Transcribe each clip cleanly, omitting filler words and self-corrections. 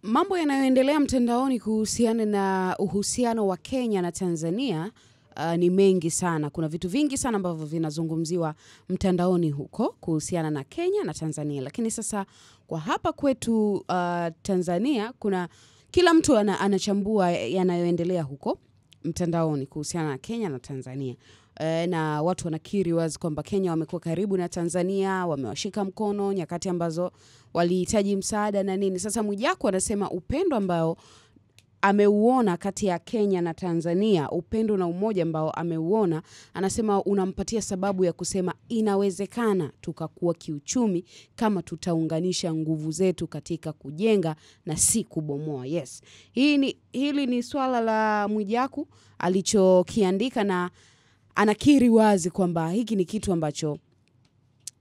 Mambo yanayoendelea mtandaoni kuhusiana na uhusiano wa Kenya na Tanzania ni mengi sana. Kuna vitu vingi sana ambavyo vinazungumziwa mtandaoni huko kuhusiana na Kenya na Tanzania. Lakini sasa kwa hapa kwetu Tanzania, kuna kila mtu anachambua yanayoendelea huko mtandaoni kuhusiana na Kenya na Tanzania. Na watu wanakiri wazi kwamba Kenya wamekuwa karibu na Tanzania, wamewashika mkono nyakati ambazo walihitaji msaada na nini. Sasa Mwijaku anasema upendo ambao ameuona kati ya Kenya na Tanzania, upendo na umoja ambao ameuona, anasema unampatia sababu ya kusema inawezekana tukakuwa kiuchumi kama tutaunganisha nguvu zetu katika kujenga na si kubomoa. Yes. Hili ni swala la Mwijaku alichokiandika, na anakiri wazi kwamba hiki ni kitu ambacho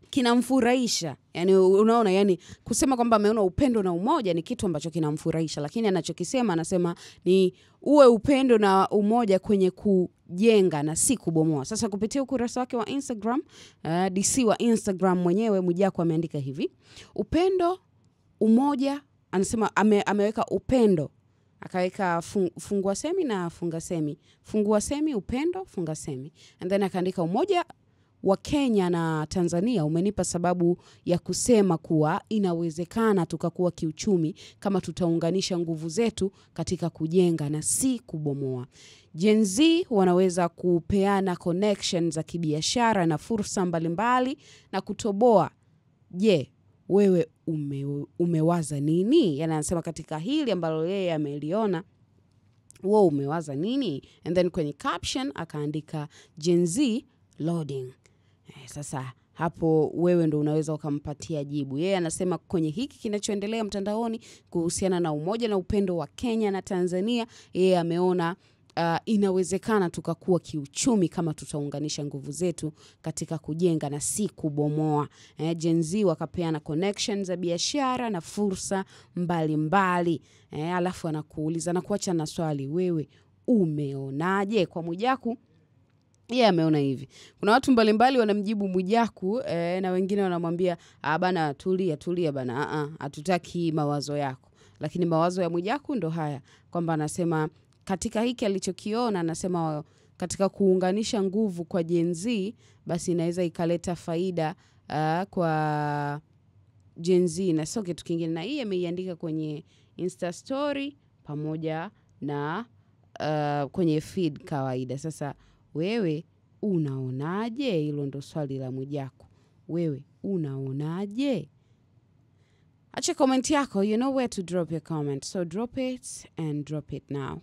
kinamfurahisha. Yani unaona, yani kusema kwamba ameona upendo na umoja ni kitu ambacho kinamfurahisha, lakini anachokisema, anasema ni uwe upendo na umoja kwenye kujenga na si kubomoa. Sasa kupitia ukurasa wake wa Instagram, DC wa Instagram mwenyewe Mwijaku ameandika hivi: upendo, umoja, anasema ameweka upendo, akaweka fungua semi na funga semi, fungua semi, upendo, funga semi, and then akaandika umoja wa Kenya na Tanzania umenipa sababu ya kusema kuwa inawezekana tukakuwa kiuchumi kama tutaunganisha nguvu zetu katika kujenga na si kubomoa. Gen Z wanaweza kupeana connections za kibiashara na fursa mbalimbali na kutoboa. Je, wewe umewaza nini? Yani anasema katika hili ambalo yeye ameliona, wewe umewaza nini? And then kwenye caption akaandika Gen Z loading. Sasa hapo wewe ndo unaweza ukampatia jibu. Yeye anasema kwenye hiki kinachoendelea mtandaoni kuhusiana na umoja na upendo wa Kenya na Tanzania, yeye ameona inawezekana tukakuwa kiuchumi kama tutaunganisha nguvu zetu katika kujenga na si kubomoa. Gen Z wakapeana connections za biashara na fursa mbalimbali. Alafu anakuuliza na kuacha na swali, wewe umeonaje? Kwa Mwijaku, yeye ameona hivi. Kuna watu mbalimbali wanamjibu Mwijaku, na wengine wanamwambia bana tulia bana, hatutaki mawazo yako. Lakini mawazo ya Mwijaku ndo haya, kwamba anasema katika hiki alichokiona, anasema katika kuunganisha nguvu kwa Gen Z, basi inaweza ikaleta faida kwa Gen Z na sio kitu kingine. Na hii ameiandika kwenye Insta story pamoja na kwenye feed kawaida. Sasa wewe unaonaje? Hilo ndo swali la Mwijaku. Wewe unaonaje? Acha comment yako. You know where to drop your comment. So drop it and drop it now.